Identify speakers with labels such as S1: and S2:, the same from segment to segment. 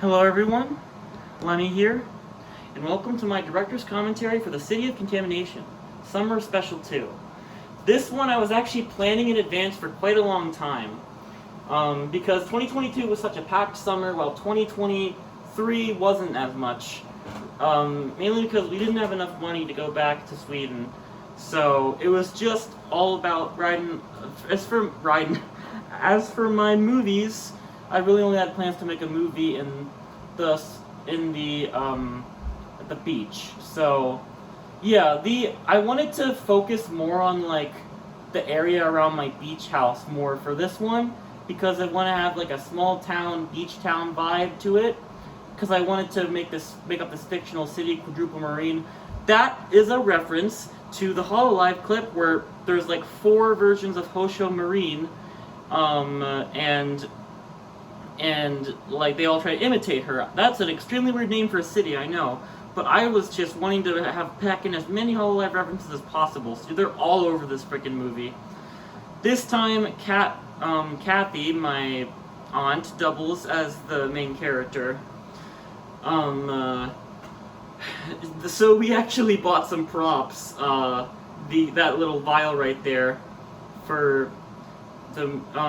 S1: Hello everyone, Lenny here, and welcome to my director's commentary for the City of Contamination, Summer Special 2. This one I was actually planning in advance for quite a long time, because 2022 was such a packed summer, while 2023 wasn't as much, mainly because we didn't have enough money to go back to Sweden, so it was just all about riding. As for my movies, I really only had plans to make a movie at the beach. So yeah, I wanted to focus more on like the area around my beach house more for this one, because I want to have like a small town, beach town vibe to it, because I wanted to make up this fictional city, Quadruple Marine. That is a reference to the Hololive clip where there's like 4 versions of Hosho Marine, and like they all try to imitate her. That's an extremely weird name for a city, I know, but I was just wanting to pack in as many Hololive references as possible, so they're all over this freaking movie. This time, Kathy, my aunt, doubles as the main character. So we actually bought some props. That little vial right there for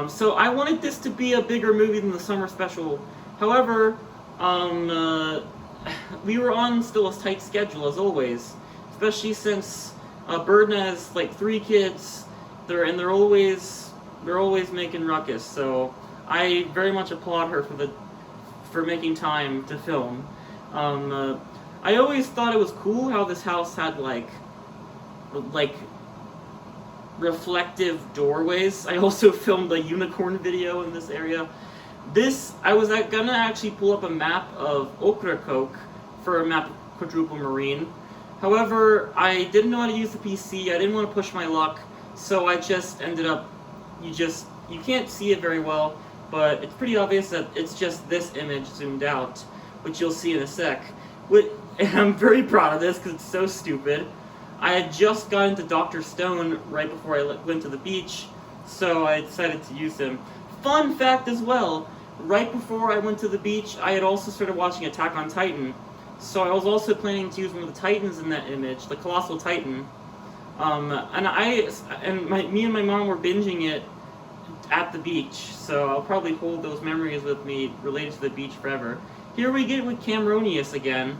S1: so I wanted this to be a bigger movie than the summer special. However, we were on still a tight schedule as always, especially since Birdna has like 3 kids. They're always making ruckus. So I very much applaud her for making time to film. I always thought it was cool how this house had like reflective doorways. I also filmed a unicorn video in this area. I was gonna actually pull up a map of Okrakoke for a map of Quadruple Marine. However, I didn't know how to use the PC, I didn't want to push my luck, so I just ended up, you can't see it very well, but it's pretty obvious that it's just this image zoomed out, which you'll see in a sec. And I'm very proud of this because it's so stupid. I had just got into Dr. Stone right before I went to the beach, so I decided to use him. Fun fact as well, right before I went to the beach, I had also started watching Attack on Titan, so I was also planning to use one of the Titans in that image, the Colossal Titan. Me and my mom were binging it at the beach, so I'll probably hold those memories with me related to the beach forever. Here we get with Cameronius again,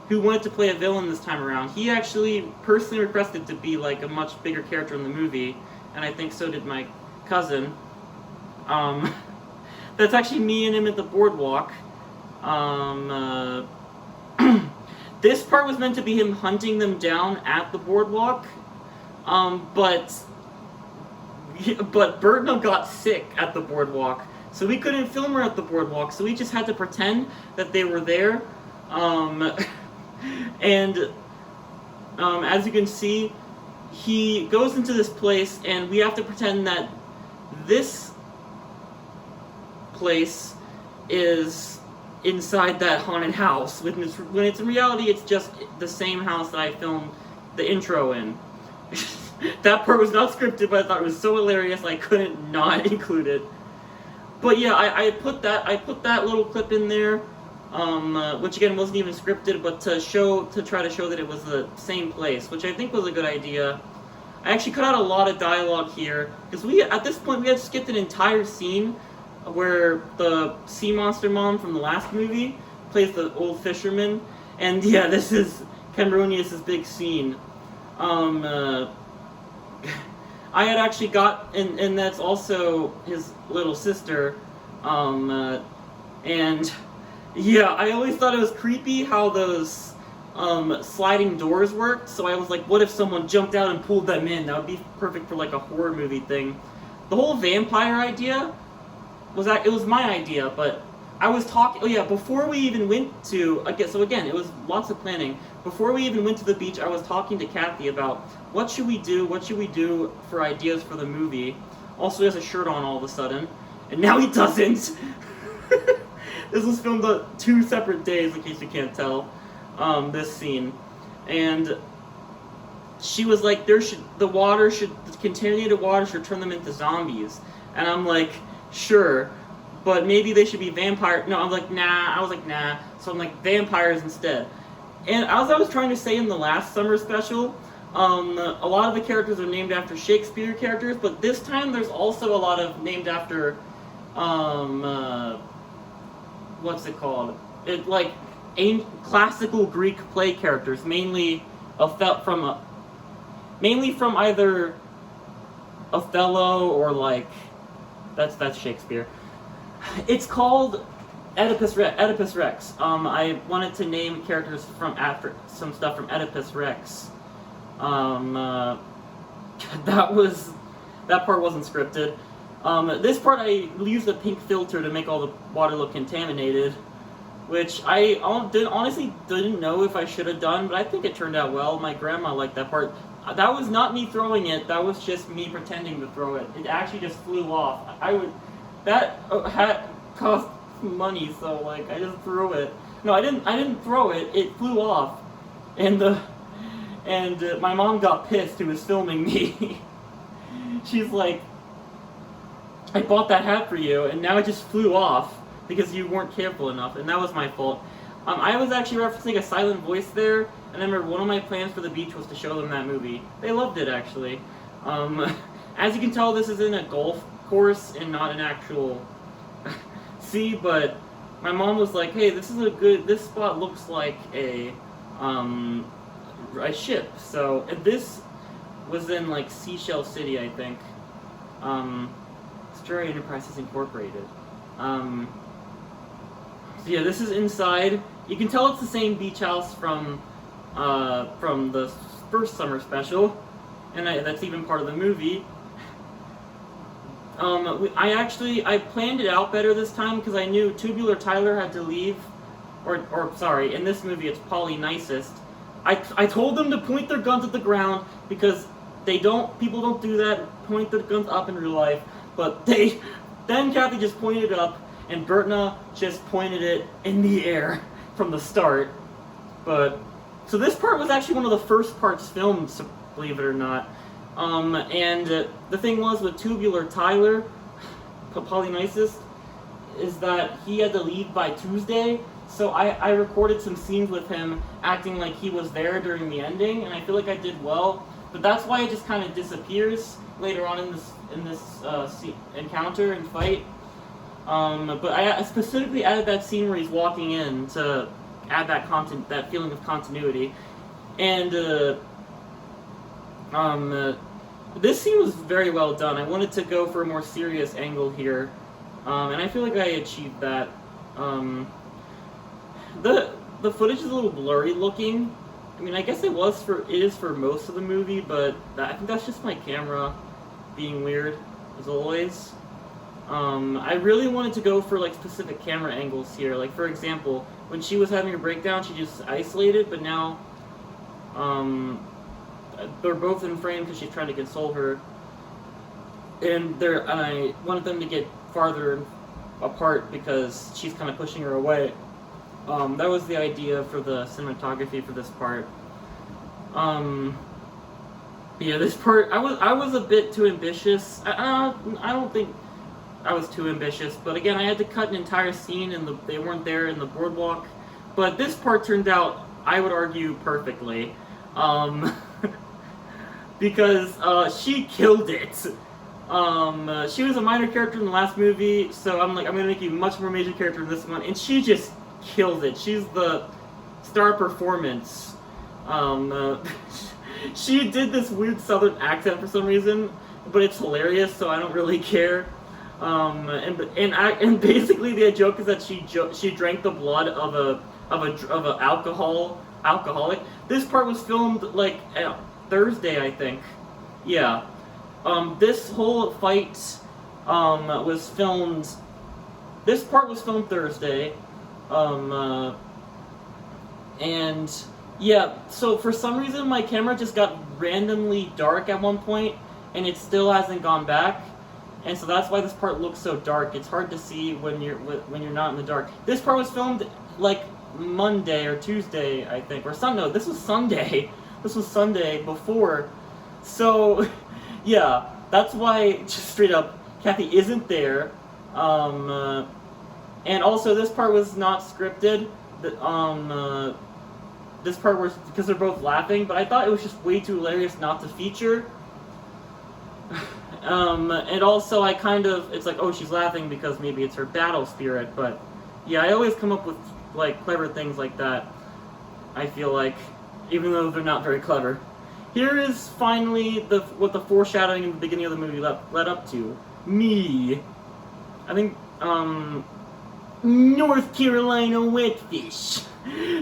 S1: who wanted to play a villain this time around. He actually personally requested to be like a much bigger character in the movie, and I think so did my cousin. That's actually me and him at the boardwalk. This part was meant to be him hunting them down at the boardwalk, but Birdna got sick at the boardwalk, so we couldn't film her at the boardwalk, so we just had to pretend that they were there. And as you can see, he goes into this place, and we have to pretend that this place is inside that haunted house, when it's in reality it's just the same house that I filmed the intro in. That part was not scripted, but I thought it was so hilarious I couldn't not include it. But yeah, I put that little clip in there. Which again wasn't even scripted, but to try to show that it was the same place, which I think was a good idea. I actually cut out a lot of dialogue here, because at this point we had skipped an entire scene where the sea monster mom from the last movie plays the old fisherman, and yeah, this is Cameronius' big scene. I had actually and that's also his little sister, and yeah, I always thought it was creepy how those sliding doors worked, so I was like, what if someone jumped out and pulled them in? That would be perfect for like a horror movie thing. The whole vampire idea was my idea, but I was before we even went to, so again, it was lots of planning. Before we even went to the beach, I was talking to Kathy about what should we do for ideas for the movie. Also, he has a shirt on all of a sudden, and now he doesn't. This was filmed on 2 separate days, in case you can't tell, this scene. And she was like, the contaminated water should turn them into zombies. And I'm like, sure, but maybe they should be vampire. No, I'm like, nah. I was like, nah. So I'm like, vampires instead. And as I was trying to say in the last summer special, a lot of the characters are named after Shakespeare characters, but this time there's also a lot of named after, what's it called? It like classical Greek play characters, mainly from either Othello or like that's Shakespeare. It's called Oedipus Rex. I wanted to name characters from after some stuff from Oedipus Rex. That part wasn't scripted. This part I used a pink filter to make all the water look contaminated, which I honestly didn't know if I should have done, but I think it turned out well. My grandma liked that part. That was not me throwing it. That was just me pretending to throw it. It actually just flew off. That had cost money, so like I just threw it. No, I didn't throw it. It flew off, and my mom got pissed. Who was filming me? She's like, "I bought that hat for you, and now it just flew off because you weren't careful enough," and that was my fault. I was actually referencing a silent voice there, and I remember one of my plans for the beach was to show them that movie. They loved it, actually. As you can tell, this is in a golf course and not an actual sea, but my mom was like, "Hey, this spot looks like a ship." So, and this was in, like, Seashell City, I think. Story Enterprises Incorporated. So yeah, this is inside. You can tell it's the same beach house from the first summer special, and that's even part of the movie. I planned it out better this time because I knew Tubular Tyler had to leave, or sorry, in this movie it's Polynicist. I told them to point their guns at the ground because people don't do that, point their guns up in real life, but then Kathy just pointed it up, and Bertna just pointed it in the air from the start. So this part was actually one of the first parts filmed, believe it or not. And the thing was with Tubular Tyler, Polynicist, is that he had to leave by Tuesday, so I recorded some scenes with him acting like he was there during the ending, and I feel like I did well, but that's why it just kind of disappears later on in this encounter and fight. But I specifically added that scene where he's walking in to add that feeling of continuity. And this scene was very well done. I wanted to go for a more serious angle here, and I feel like I achieved that. The footage is a little blurry looking. I mean, I guess it is for most of the movie, but I think that's just my camera being weird, as always. I really wanted to go for like specific camera angles here. Like, for example, when she was having a breakdown, she just isolated, but now they're both in frame because she's trying to console her, and I wanted them to get farther apart because she's kind of pushing her away. That was the idea for the cinematography for this part. Yeah, this part I was a bit too ambitious. I don't think I was too ambitious, but again, I had to cut an entire scene, and they weren't there in the boardwalk. But this part turned out, I would argue, perfectly, because she killed it. She was a minor character in the last movie, so I'm gonna make you a much more major character in this one, and she just killed it. She's the star performance. She did this weird southern accent for some reason, but it's hilarious, so I don't really care. And basically the joke is that she drank the blood of a alcoholic. This part was filmed like Thursday, I think. Yeah. This whole fight was filmed. This part was filmed Thursday. And yeah, so for some reason my camera just got randomly dark at one point, and it still hasn't gone back, and so that's why this part looks so dark. It's hard to see when you're not in the dark. This part was filmed like Monday or Tuesday, I think, or Sunday. No, this was Sunday. This was Sunday before. So yeah, that's why, just straight up, Kathy isn't there. And also this part was not scripted. This part was because they're both laughing, but I thought it was just way too hilarious not to feature. And also I kind of, it's like, oh, she's laughing because maybe it's her battle spirit, but yeah, I always come up with like clever things like that, I feel like, even though they're not very clever. Here is finally what the foreshadowing in the beginning of the movie led up to. Me. I think, North Carolina wetfish.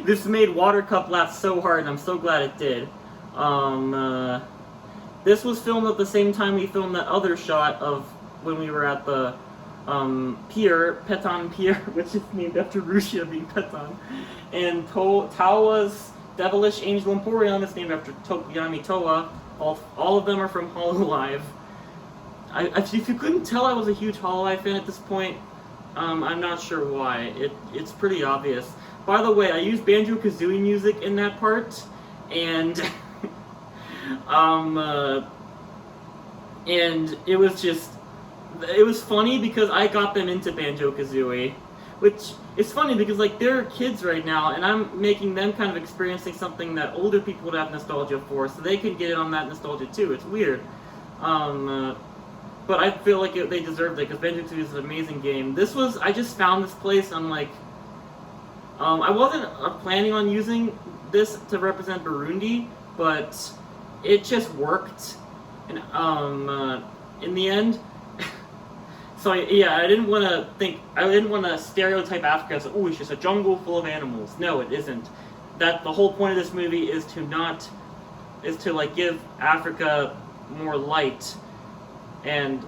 S1: This made Watercup laugh so hard, and I'm so glad it did. This was filmed at the same time we filmed that other shot of when we were at the pier, Petan Pier, which is named after Russia being Petan, and Tawa's Devilish Angel Emporium is named after Tokuyami Towa. All of them are from Hololive. If you couldn't tell, I was a huge Hololive fan at this point. I'm not sure why. It's pretty obvious. By the way, I used Banjo-Kazooie music in that part, and and it was funny because I got them into Banjo-Kazooie, which is funny because like they're kids right now, and I'm making them kind of experiencing something that older people would have nostalgia for, so they can get in on that nostalgia too. It's weird. But I feel like they deserved it, because Banjo-Kazooie is an amazing game. I just found this place, I'm like, I wasn't planning on using this to represent Burundi, but it just worked, and in the end. So yeah, I didn't want to stereotype Africa as, oh, it's just a jungle full of animals. No, it isn't. The whole point of this movie is to like give Africa more light, and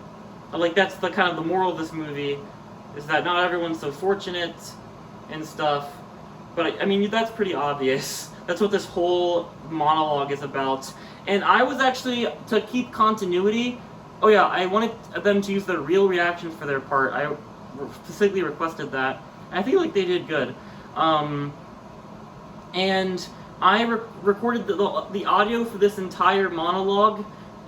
S1: like that's the kind of the moral of this movie, is that not everyone's so fortunate and stuff. But I mean, that's pretty obvious. That's what this whole monologue is about. And I was actually, to keep continuity, oh yeah, I wanted them to use their real reactions for their part. I specifically requested that. And I feel like they did good. And I recorded the audio for this entire monologue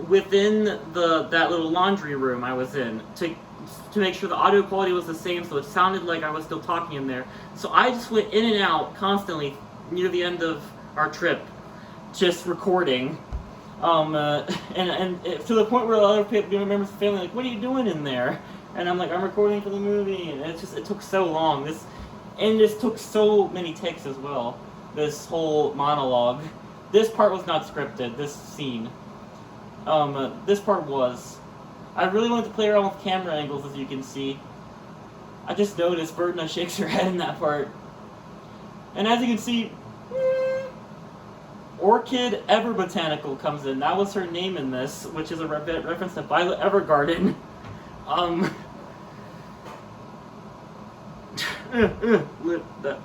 S1: within that little laundry room I was in to make sure the audio quality was the same, so it sounded like I was still talking in there. So I just went in and out constantly near the end of our trip, just recording. And to the point where other people, members of the family, like, what are you doing in there? And I'm like, I'm recording for the movie, and it took so long. This took so many takes as well. This whole monologue. This part was not scripted. This scene. This part was. I really wanted to play around with camera angles, as you can see. I just noticed Bertna shakes her head in that part. And as you can see, Orchid Everbotanical comes in. That was her name in this, which is a reference to Violet Evergarden.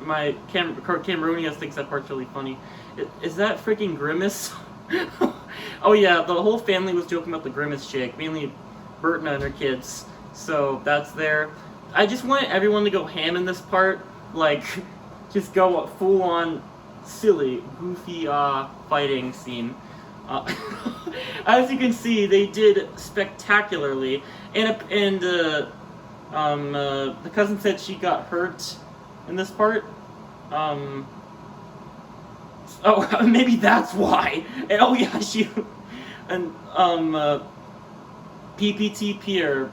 S1: My Cameroonians thinks that part's really funny. Is that freaking Grimace? Oh yeah, the whole family was joking about the Grimace shake, mainly Bertna and her kids. So that's there. I just wanted everyone to go ham in this part, like, just go full on silly, goofy fighting scene. As you can see, they did spectacularly, and the cousin said she got hurt in this part. Oh, maybe that's why. And, oh yeah, and PPT Pier,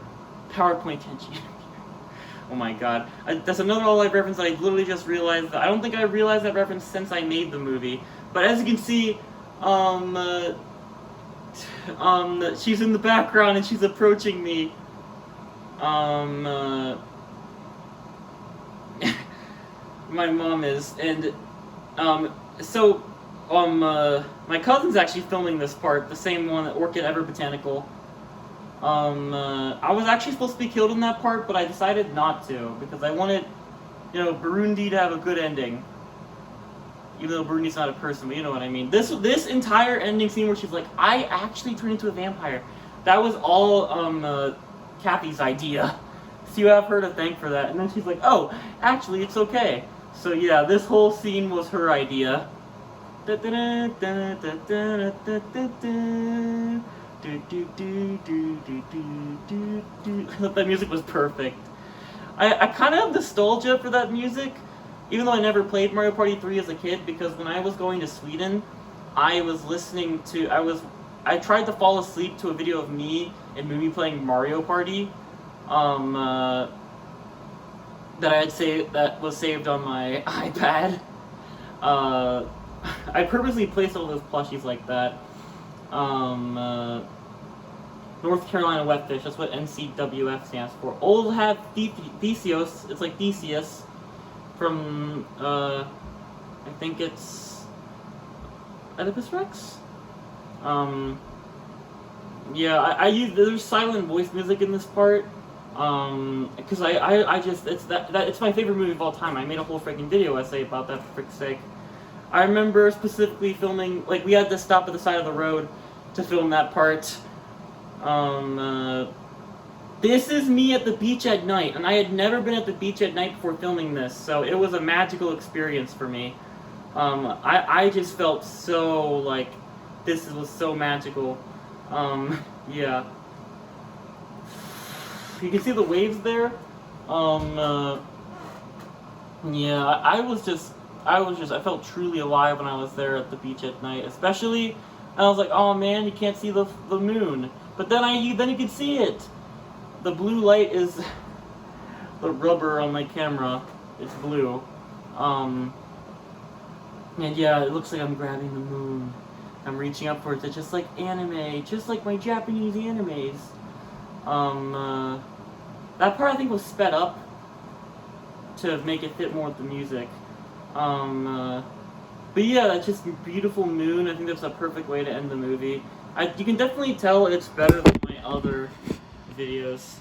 S1: PowerPoint Tenchi. Oh my god. That's another Hololive reference that I literally just realized. I don't think I realized that reference since I made the movie. But as you can see, she's in the background and she's approaching me. My mom is, and my cousin's actually filming this part, the same one, Orchid Everbotanical. I was actually supposed to be killed in that part, but I decided not to, because I wanted, Burundi to have a good ending. Even though Burundi's not a person, but you know what I mean. This entire ending scene where she's like, I actually turned into a vampire, that was all, Kathy's idea. So you have her to thank for that. And then she's like, oh, actually, it's okay. So yeah, this whole scene was her idea. I thought that music was perfect. I kind of have nostalgia for that music, even though I never played Mario Party 3 as a kid, because when I was going to Sweden, I was listening to, I tried to fall asleep to a video of me and Mimi playing Mario Party, that I had saved, that was saved on my iPad. I purposely placed all those plushies like that. North Carolina Wetfish, that's what NCWF stands for. Old hat Theseus, it's like Theseus from, I think it's Oedipus Rex? Yeah, I use, there's silent voice music in this part, because I just, it's my favorite movie of all time. I made a whole freaking video essay about that, for frick's sake. I remember specifically filming, like, we had to stop at the side of the road to film that part. This is me at the beach at night, and I had never been at the beach at night before filming this, so it was a magical experience for me. I just felt so, like, this was so magical. Yeah. You can see the waves there. Yeah, I felt truly alive when I was there at the beach at night, especially, and I was like, oh man, you can't see the moon. But then then you can see it. The blue light is the rubber on my camera. It's blue. And yeah, it looks like I'm grabbing the moon. I'm reaching up for it. It's just like anime, just like my Japanese animes. That part I think was sped up to make it fit more with the music. But yeah, that's just a beautiful moon. I think that's a perfect way to end the movie. You can definitely tell it's better than my other videos.